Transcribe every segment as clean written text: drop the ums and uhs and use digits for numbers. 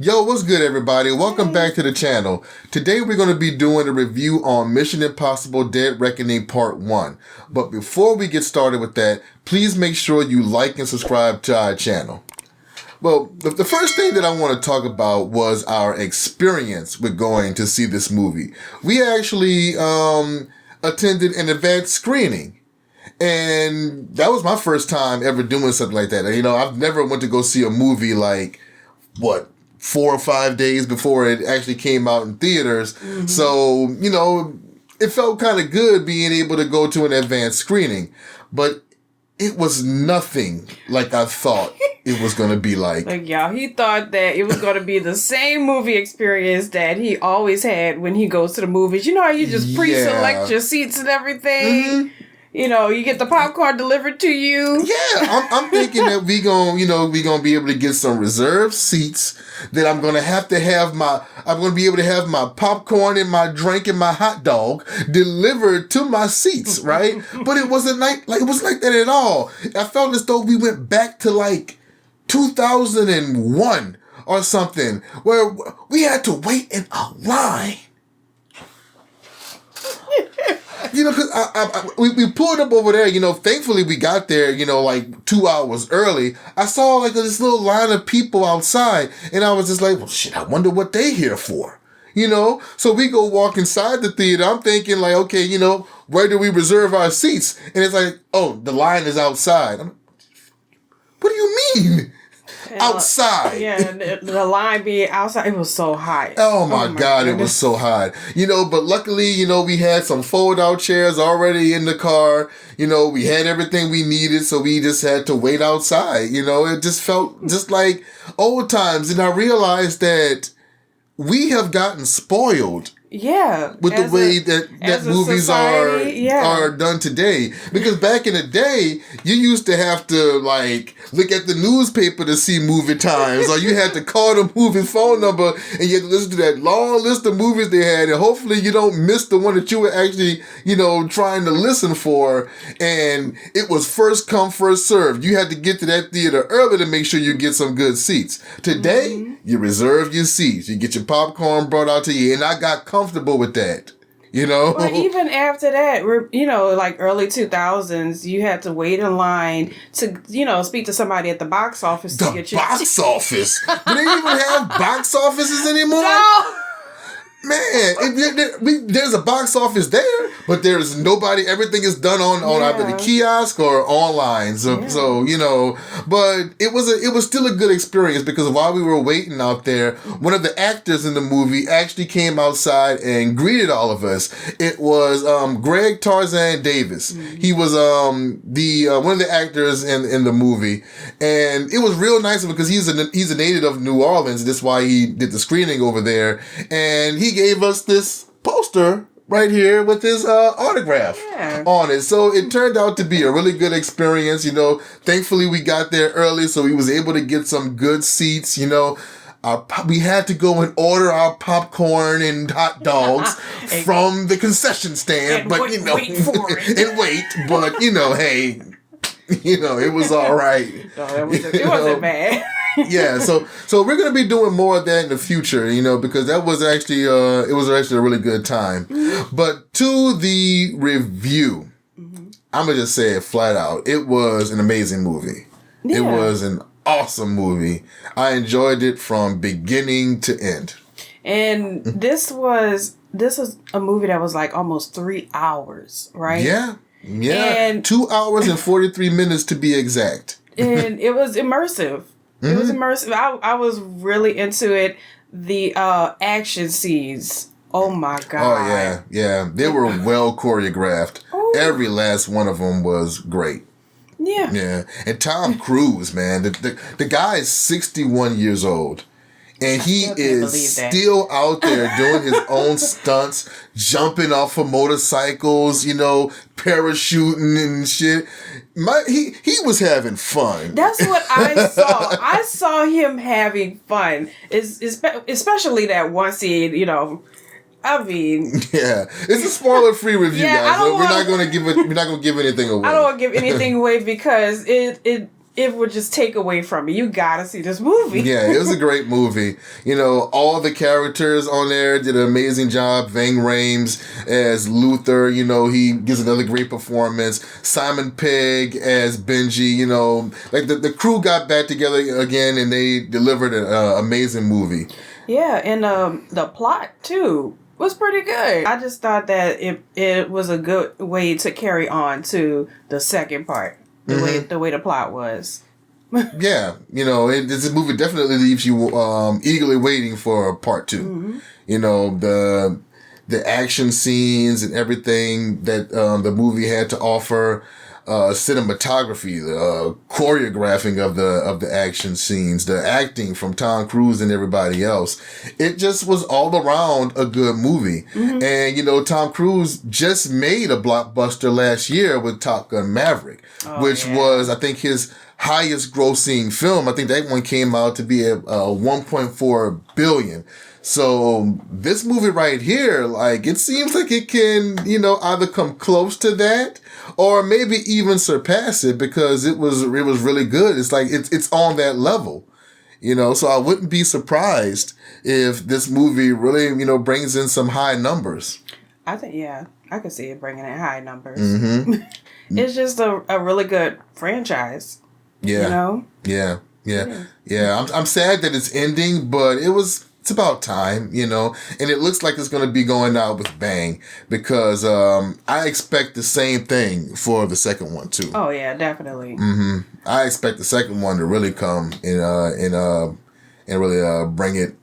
Yo, what's good, everybody? Welcome back to the channel. Today we're going to be doing a review on Mission Impossible Dead Reckoning Part 1. But before we get started with that, please make sure you like and subscribe to our channel. Well, the first thing that I want to talk about was our experience with going to see this movie. We actually attended an advanced screening. And that was my first time ever doing something like that. You know, I've never went to go see a movie like, 4 or 5 days before it actually came out in theaters. Mm-hmm. So, you know, it felt kind of good being able to go to an advanced screening. But it was nothing like I thought it was going to be like. Like, y'all, he thought that it was going to be the same movie experience that he always had when he goes to the movies. You know how you just pre-select your seats and everything? Mm-hmm. You know, you get the popcorn delivered to you. Yeah, I'm thinking that we gonna be able to get some reserved seats. That I'm gonna be able to have my popcorn and my drink and my hot dog delivered to my seats, right? But it wasn't like that at all. I felt as though we went back to like 2001 or something, where we had to wait in a line. You know, because we pulled up over there, you know, thankfully we got there, you know, like 2 hours early. I saw like this little line of people outside and I was just like, well, shit, I wonder what they here for, you know? So we go walk inside the theater. I'm thinking like, okay, you know, where do we reserve our seats? And it's like, oh, the line is outside. What do you mean? Outside. Yeah, the line being outside, it was so hot. Oh my God, it was so hot. You know, but luckily, you know, we had some fold-out chairs already in the car. You know, we had everything we needed, so we just had to wait outside. You know, it just felt just like old times. And I realized that we have gotten spoiled. Yeah. With the way that movies are done today. Because back in the day, you used to have to like look at the newspaper to see movie times, or you had to call the movie phone number and you had to listen to that long list of movies they had, and hopefully you don't miss the one that you were actually, you know, trying to listen for. And it was first come, first served. You had to get to that theater early to make sure you get some good seats. Today, you reserve your seats. You get your popcorn brought out to you, and I got comfortable with that, you know. But even after that, you know, like early 2000s, you had to wait in line to, you know, speak to somebody at the box office to get your box office. Do they even have box offices anymore? No. Man, there's a box office there, but there's nobody. Everything is done on either the kiosk or online. So you know, but it was still a good experience because while we were waiting out there, one of the actors in the movie actually came outside and greeted all of us. It was Greg Tarzan Davis. Mm-hmm. He was one of the actors in the movie, and it was real nice because he's a native of New Orleans. That's why he did the screening over there, and he gave us this poster right here with his autograph on it. So it turned out to be a really good experience. You know, thankfully we got there early, so we was able to get some good seats. You know, we had to go and order our popcorn and hot dogs from the concession stand, but wait for it. and wait. But you know, hey, you know, it was all right. No, it wasn't bad. Yeah, so we're gonna be doing more of that in the future, you know, because that was actually it was actually a really good time. Mm-hmm. But to the review, I'm gonna just say it flat out. It was an amazing movie. Yeah. It was an awesome movie. I enjoyed it from beginning to end. And this was a movie that was like almost 3 hours, right? Yeah. And 2 hours and 43 minutes to be exact. And it was immersive. It was immersive. I was really into it. The action scenes. Oh my God. Oh yeah. They were well choreographed. Ooh. Every last one of them was great. Yeah. Yeah. And Tom Cruise, man, the guy is 61 years old. And he is still out there doing his own stunts, jumping off of motorcycles, you know, parachuting and shit. He was having fun. That's what I saw. I saw him having fun. Especially that one scene, you know. I mean, yeah, it's a spoiler-free review, guys. We're not going to give anything away. I don't want to give anything away because it it would just take away from me. You gotta see this movie. Yeah, it was a great movie. You know, all the characters on there did an amazing job. Ving Rhames as Luther, you know, he gives another great performance. Simon Pegg as Benji, you know, like the crew got back together again and they delivered an amazing movie. Yeah, and the plot too was pretty good. I just thought that it was a good way to carry on to the second part. The way the plot was. Yeah, you know, this movie definitely leaves you eagerly waiting for part 2. Mm-hmm. You know, the action scenes and everything that the movie had to offer, cinematography, the choreographing of the action scenes, the acting from Tom Cruise and everybody else. It just was all around a good movie. Mm-hmm. And, you know, Tom Cruise just made a blockbuster last year with Top Gun Maverick, which was, I think, his highest grossing film. I think that one came out to be at $1.4 billion. So this movie right here, like, it seems like it can, you know, either come close to that or maybe even surpass it because it was really good. It's like it's on that level, you know. So I wouldn't be surprised if this movie really, you know, brings in some high numbers. I think I could see it bringing in high numbers. Mm-hmm. It's just a really good franchise. Yeah. You know? Yeah. I'm sad that it's ending, but it's about time, you know, and it looks like it's going to be going out with bang because I expect the same thing for the second one too. Oh yeah, definitely. Mm-hmm. I expect the second one to really come and really bring it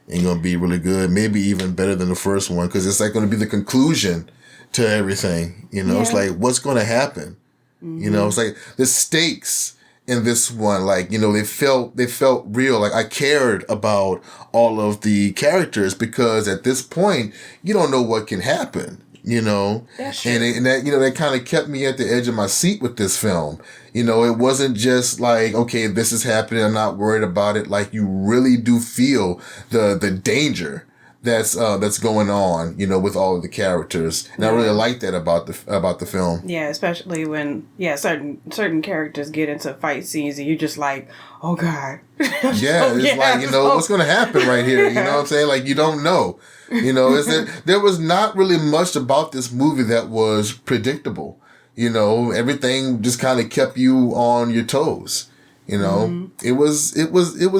and going to be really good, maybe even better than the first one because it's like going to be the conclusion to everything. You know, It's like what's going to happen. Mm-hmm. You know, it's like the stakes in this one, like, you know, they felt real. Like I cared about all of the characters because at this point you don't know what can happen, you know. And that, you know, that kind of kept me at the edge of my seat with this film. You know, it wasn't just like, okay, this is happening, I'm not worried about it. Like you really do feel the danger that's going on, you know, with all of the characters, and I really like that about the film. Yeah, especially when certain characters get into fight scenes, and you're just like, oh god. It's like, you know, what's going to happen right here? You know what I'm saying? Like you don't know. You know, there was not really much about this movie that was predictable. You know, everything just kind of kept you on your toes. You know, it was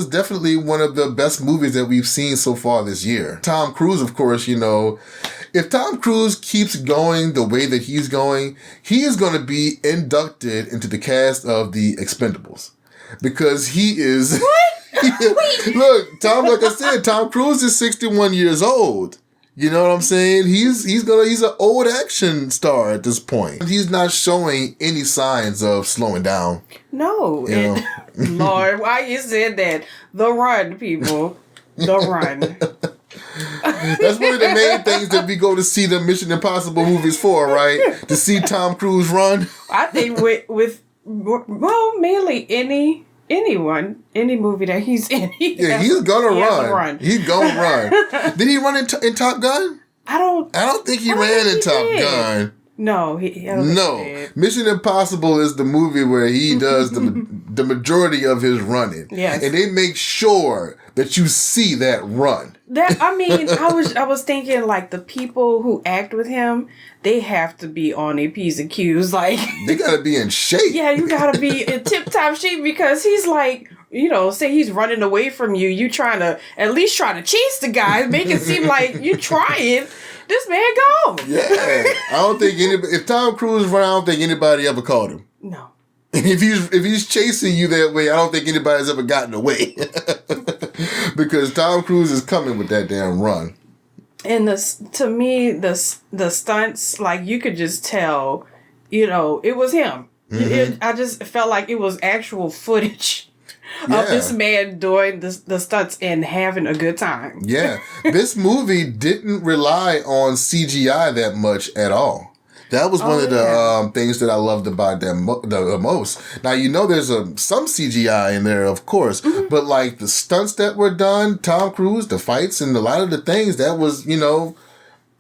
definitely one of the best movies that we've seen so far this year. Tom Cruise, of course, you know, if Tom Cruise keeps going the way that he's going, he is going to be inducted into the cast of The Expendables because he is. What? Look, like I said, Tom Cruise is 61 years old. You know what I'm saying? He's an old action star at this point. He's not showing any signs of slowing down. No. You know? Lord, why you said that? The Run, people. The Run. That's one of the main things that we go to see the Mission Impossible movies for, right? To see Tom Cruise run. I think with mainly any movie that he's in. He's gonna run. He's gonna run. Did he run in Top Gun? I don't think he ran in Top Gun. No, no. Mission Impossible is the movie where he does the majority of his running. Yes. And they make sure that you see that run. I was thinking like the people who act with him, they have to be on their P's and Q's. Like they gotta be in shape. Yeah, you gotta be in tip top shape because he's like, you know, say he's running away from you. You at least trying to chase the guy, make it seem like you trying. This man gone. Yeah, I don't think if Tom Cruise run, I don't think anybody ever caught him. No. If he's chasing you that way, I don't think anybody's ever gotten away. Because Tom Cruise is coming with that damn run. And to me, the stunts, like you could just tell, you know, it was him. Mm-hmm. I just felt like it was actual footage of this man doing the stunts and having a good time. Yeah. This movie didn't rely on CGI that much at all. That was one of the things that I loved about them the most. Now, you know, there's some CGI in there, of course, but like the stunts that were done, Tom Cruise, the fights and a lot of the things, that was, you know,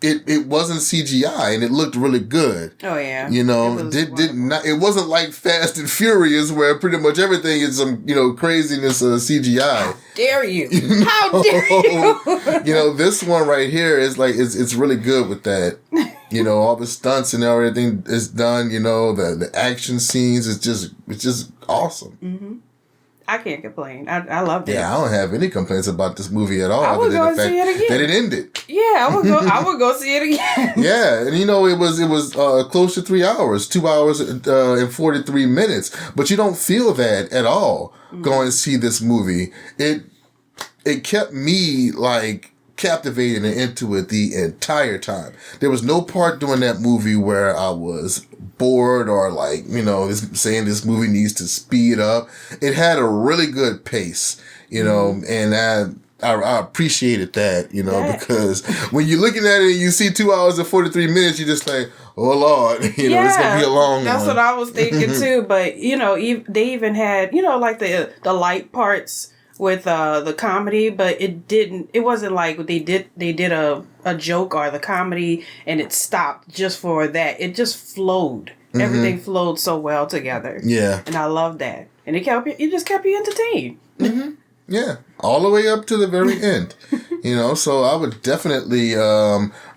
it wasn't CGI and it looked really good. Oh yeah. You know, it wasn't like Fast and Furious where pretty much everything is some, craziness of CGI. How dare you? How dare you? This one right here is like it's really good with that. All the stunts and everything is done, the action scenes it's just awesome. Mm-hmm. I can't complain. I loved it. Yeah, I don't have any complaints about this movie at all. I would go see it again. That it ended. Yeah, I would go see it again. Yeah, and it was close to 3 hours, 2 hours and 43 minutes. But you don't feel that at all going to see this movie. It kept me like captivated and into it the entire time. There was no part during that movie where I was bored or like, saying this movie needs to speed up. It had a really good pace, and I appreciated that, because when you're looking at it and you see 2 hours and 43 minutes, you're just like, oh Lord, it's going to be a long one. That's what I was thinking too. But, they even had, like the light parts with the comedy, but it wasn't like they did a joke or the comedy and it stopped just for that. It just flowed. Mm-hmm. Everything flowed so well together. Yeah. And I love that. And it just kept you entertained. Mm-hmm. Yeah. All the way up to the very end. So I would definitely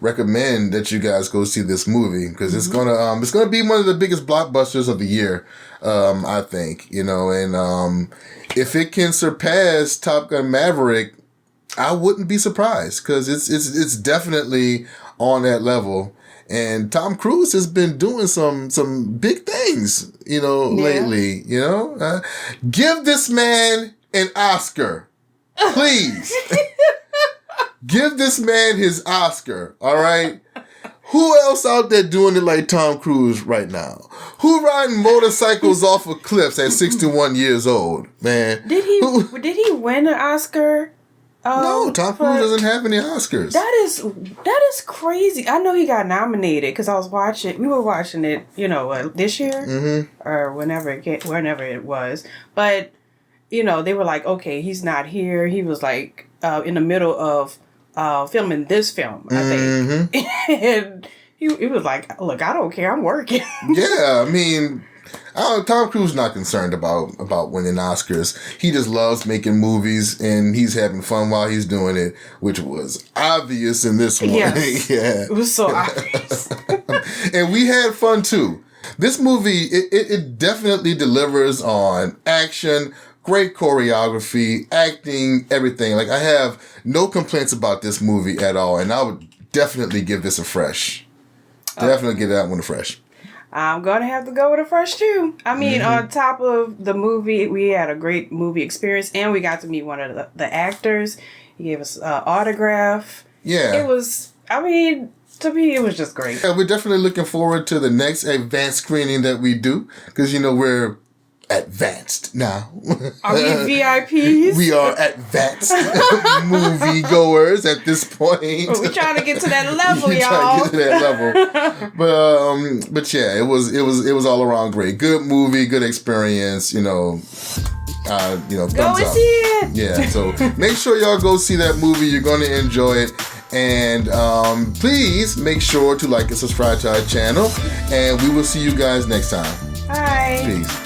recommend that you guys go see this movie because it's gonna be one of the biggest blockbusters of the year, I think. And if it can surpass Top Gun Maverick, I wouldn't be surprised because it's definitely on that level. And Tom Cruise has been doing some big things, lately. Give this man an Oscar, please. Give this man his Oscar, all right? Who else out there doing it like Tom Cruise right now? Who riding motorcycles off of cliffs at 61 years old, man? Did he win an Oscar? No, Tom Cruise doesn't have any Oscars. That is crazy. I know he got nominated because we were watching it, this year or whenever it was. But they were like, okay, he's not here. He was like in the middle of filming this film, I think. And he was like, look, I don't care. I'm working. Yeah, I mean, Tom Cruise not concerned about winning Oscars. He just loves making movies, and he's having fun while he's doing it, which was obvious in this one. Yes. Yeah. It was so obvious. And we had fun, too. This movie, it definitely delivers on action, great choreography, acting, everything. Like, I have no complaints about this movie at all, and I would definitely give this a fresh. Definitely give that one a fresh. I'm going to have to go with a fresh too. I mean, on top of the movie, we had a great movie experience, and we got to meet one of the actors. He gave us an autograph. Yeah. It was, to me, it was just great. Yeah, we're definitely looking forward to the next advanced screening that we do, because, we're advanced now. Are we VIPs? We are advanced moviegoers at this point. We're trying to get to that level, y'all. Trying to get to that level. But yeah, it was all around great. Good movie, good experience. Thumbs up. Go and see it. Yeah, so make sure y'all go see that movie. You're going to enjoy it. And please make sure to like and subscribe to our channel. And we will see you guys next time. Bye. Peace.